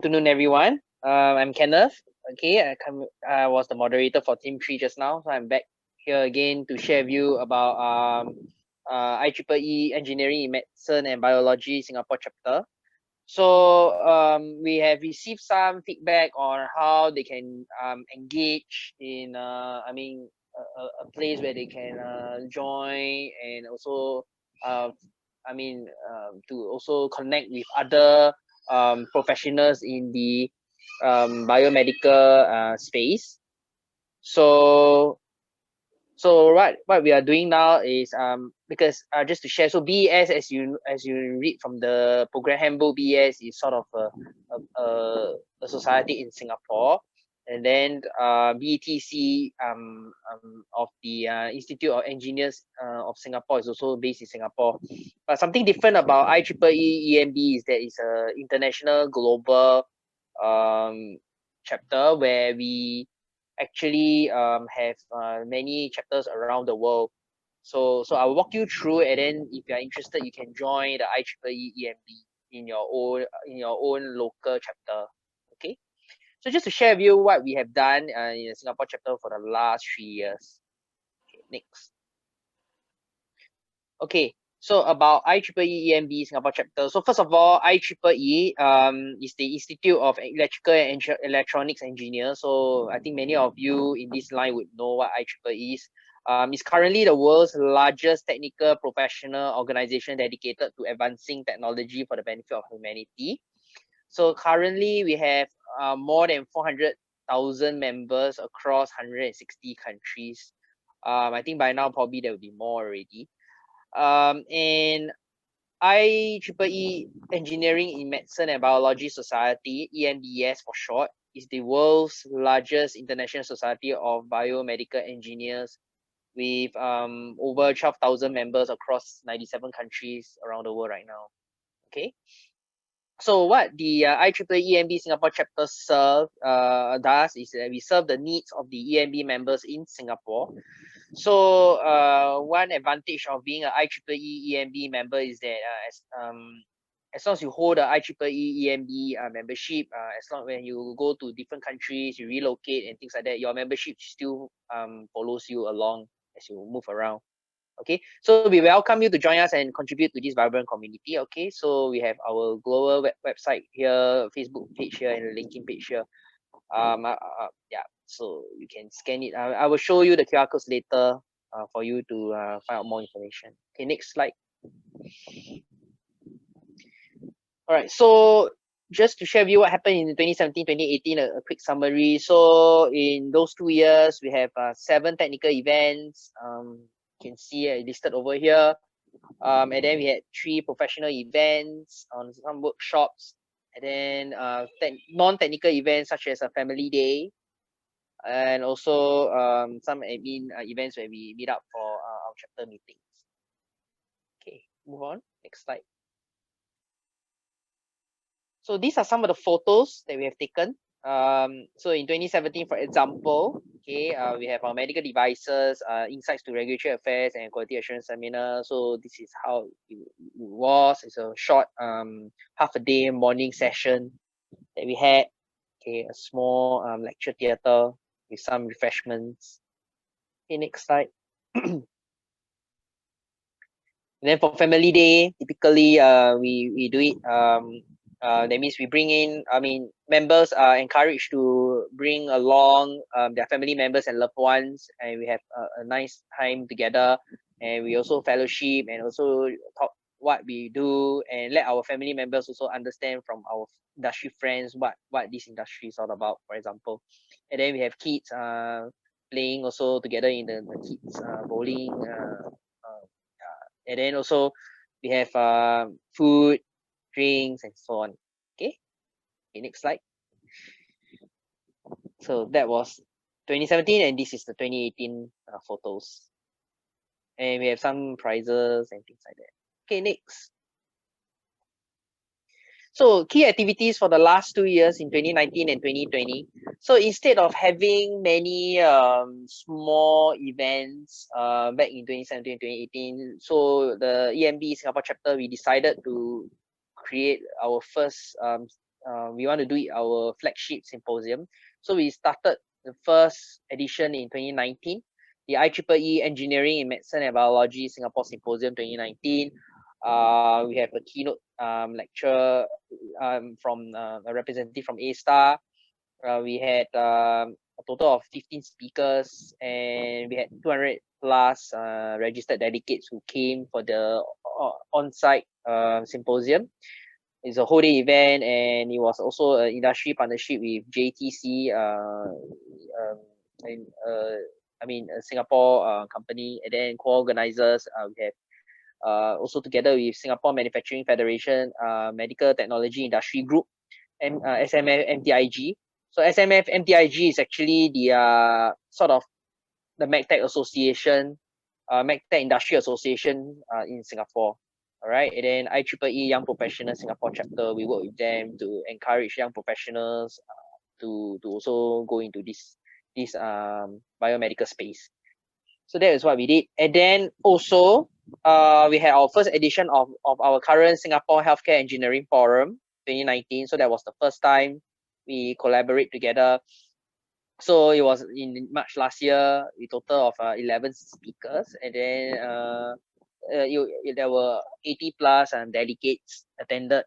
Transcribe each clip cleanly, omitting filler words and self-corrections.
Afternoon, everyone. I'm Kenneth. Okay, I was the moderator for Team 3 just now, so I'm back here again to share with you about IEEE Engineering in Medicine and Biology Singapore chapter. So we have received some feedback on how they can engage in a place where they can join, and also uh, to also connect with other professionals in the biomedical space. So what we are doing now is because just to share, so BES, as you read from the program handbook, BES is sort of a society in Singapore, and then BETC of the Institute of Engineers of Singapore is also based in Singapore. But something different about IEEE EMB is that it's a international global chapter where we actually have many chapters around the world. So I'll walk you through, and then if you are interested, you can join the IEEE EMB in your own local chapter. Okay. So just to share with you what we have done in the Singapore chapter for the last 3 years. Okay, next. Okay. So about IEEE EMB Singapore chapter. So first of all, IEEE is the Institute of Electrical and Electronics Engineers. So I think many of you in this line would know what IEEE is. It's currently the world's largest technical professional organization dedicated to advancing technology for the benefit of humanity. So currently we have more than 400,000 members across 160 countries. I think by now probably there will be more already. And IEEE Engineering in Medicine and Biology Society, EMBS for short, is the world's largest international society of biomedical engineers with over 12,000 members across 97 countries around the world right now. Okay. So what the IEEE EMB Singapore chapter does is that we serve the needs of the EMB members in Singapore. So one advantage of being an IEEE EMB member is that as long as you hold the IEEE EMB membership, as long when you go to different countries, you relocate and things like that, your membership still follows you along as you move around. Okay, so we welcome you to join us and contribute to this vibrant community. Okay, so we have our global website here, Facebook page here, and the LinkedIn page here. Yeah, so you can scan it. I will show you the QR codes later for you to find out more information. Okay, next slide. All right, so just to share with you what happened in 2017, 2018, a quick summary. So in those 2 years, we have 7 technical events. You can see listed over here. And then we had 3 professional events on some workshops, and then non-technical events such as a family day, and also some admin events where we meet up for our chapter meetings. Okay, move on. Next slide. So these are some of the photos that we have taken. So in 2017, for example, okay, we have our medical devices, insights to regulatory affairs and quality assurance seminar. So this is how it was. It's a short half a day morning session that we had. Okay, a small lecture theatre with some refreshments. Okay, next slide. And then for family day, typically we do it that means we bring in, members are encouraged to bring along their family members and loved ones, and we have a nice time together, and we also fellowship and also talk what we do, and let our family members also understand from our industry friends what this industry is all about, for example. And then we have kids playing also together in the kids bowling, and then also we have food, drinks, and so on. Okay, next slide. So that was 2017, and this is the 2018 photos. And we have some prizes and things like that. Okay, next. So key activities for the last 2 years in 2019 and 2020. So instead of having many small events back in 2017 and 2018, so the EMB Singapore chapter, we decided to create our first we want to do it our flagship symposium. So we started the first edition in 2019, the IEEE Engineering in Medicine and Biology Singapore Symposium 2019. We have a keynote lecture from a representative from A-Star. We had a total of 15 speakers, and we had 200 plus registered delegates who came for the on-site symposium. It's a whole day event, and it was also an industry partnership with JTC, and a Singapore company, and then co-organizers we have also together with Singapore Manufacturing Federation, Medical Technology Industry Group, and SMF MTIG. So SMF MTIG is actually the sort of the MedTech Association, MedTech Industry Association in Singapore. All right, and then IEEE Young Professionals Singapore chapter, we work with them to encourage young professionals to also go into this biomedical space. So that is what we did. And then also we had our first edition of our current Singapore Healthcare Engineering Forum 2019. So that was the first time we collaborate together. So it was in March last year, a total of 11 speakers, and then there were 80 plus delegates attended,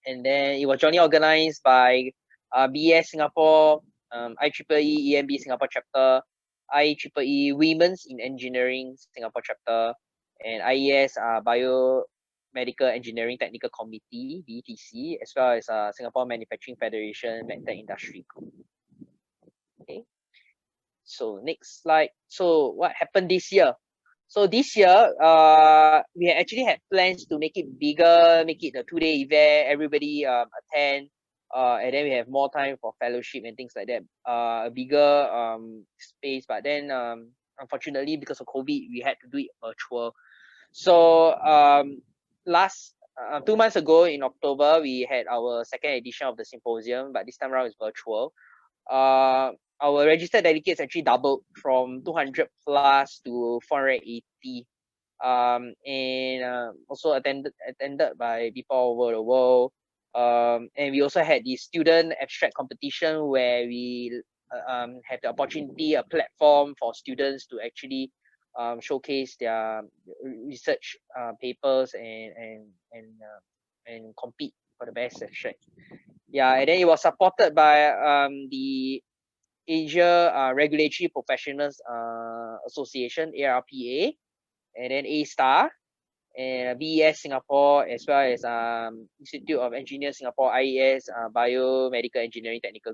and then it was jointly organized by BS Singapore, IEEE EMB Singapore chapter, IEEE Women's in Engineering Singapore chapter, and IES Biomedical Engineering Technical Committee (BTC), as well as Singapore Manufacturing Federation MedTech Industry Group. Okay, so next slide. So what happened this year? So this year, we actually had plans to make it bigger, make it a 2-day event, everybody attend, and then we have more time for fellowship and things like that, a bigger space. But then, unfortunately, because of COVID, we had to do it virtual. So last 2 months ago in October, we had our second edition of the symposium, but this time around it's virtual. Our registered delegates actually doubled from 200 plus to 480, and also attended by people all over the world. And we also had the student abstract competition where we have the opportunity, a platform for students to actually showcase their research papers and compete for the best abstract. Yeah, and then it was supported by the Asia Regulatory Professionals Association, ARPA, and then A-Star, and BES Singapore, as well as Institute of Engineers Singapore, IES Biomedical Engineering Technical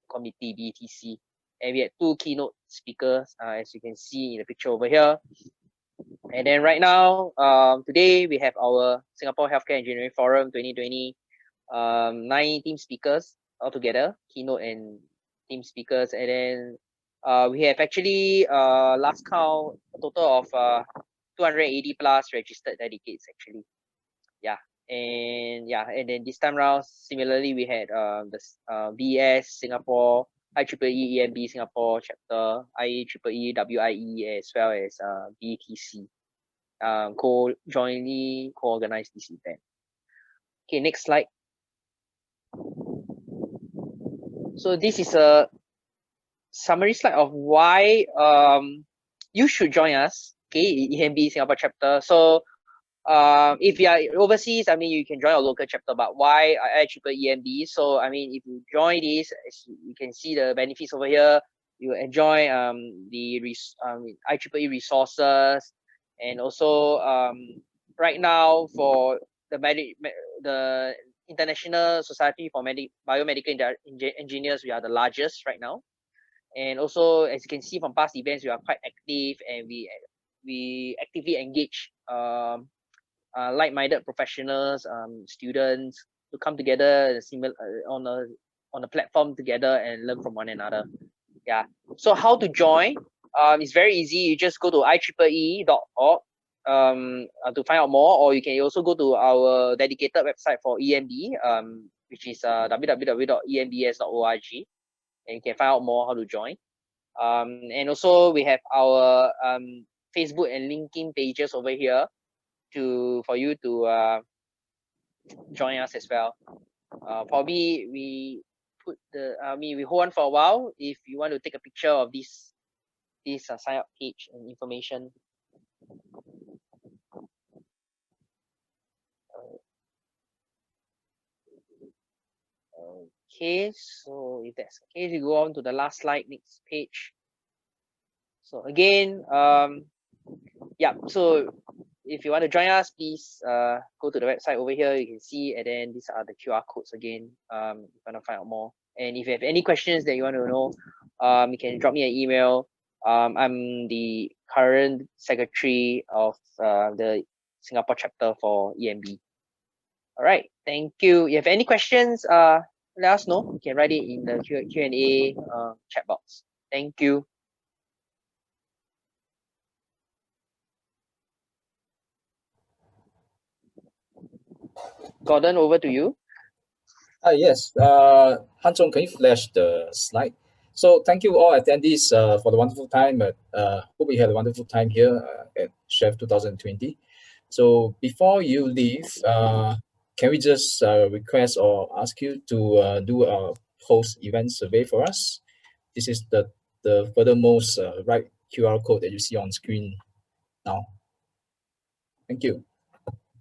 Committee, BTC. And we had 2 keynote speakers, as you can see in the picture over here. And then right now, today we have our Singapore Healthcare Engineering Forum 2020, 9 team speakers altogether, keynote and team speakers. And then we have actually last count a total of 280 plus registered delegates actually. And then this time around, similarly, we had the BS Singapore, IEEE EMB Singapore chapter, IEEE WIE, as well as BTC jointly co-organized this event. Okay, next slide. So this is a summary slide of why you should join us, okay, EMB Singapore chapter. So if you are overseas, I mean, you can join our local chapter, but why IEEE EMB? So I mean, if you join this, you can see the benefits over here. You enjoy the IEEE resources, and also right now for the International Society for Biomedical Engineers, we are the largest right now. And also, as you can see from past events, we are quite active, and we actively engage like-minded professionals, students to come together on a platform together and learn from one another. Yeah. So how to join? It's very easy. You just go to IEEE.org to find out more, or you can also go to our dedicated website for EMB, which is www.embs.org, and you can find out more how to join. And also we have our Facebook and LinkedIn pages over here for you to join us as well. Probably we put the, we hold on for a while if you want to take a picture of this sign up page and information. Okay, so if that's okay, we go on to the last slide, next page. So again, yeah, so if you want to join us, please go to the website over here. You can see, and then these are the QR codes again. If you want to find out more, and if you have any questions that you want to know, you can drop me an email. I'm the current secretary of the Singapore chapter for EMB. All right, thank you. If you have any questions, let us know. You can write it in the Q&A chat box. Thank you. Gordon, over to you. Yes, Han Zhong, can you flash the slide? So thank you all attendees for the wonderful time. Hope we had a wonderful time here at Chef 2020. So before you leave, can we just request or ask you to do a post-event survey for us? This is the furthermost right QR code that you see on screen now. Thank you.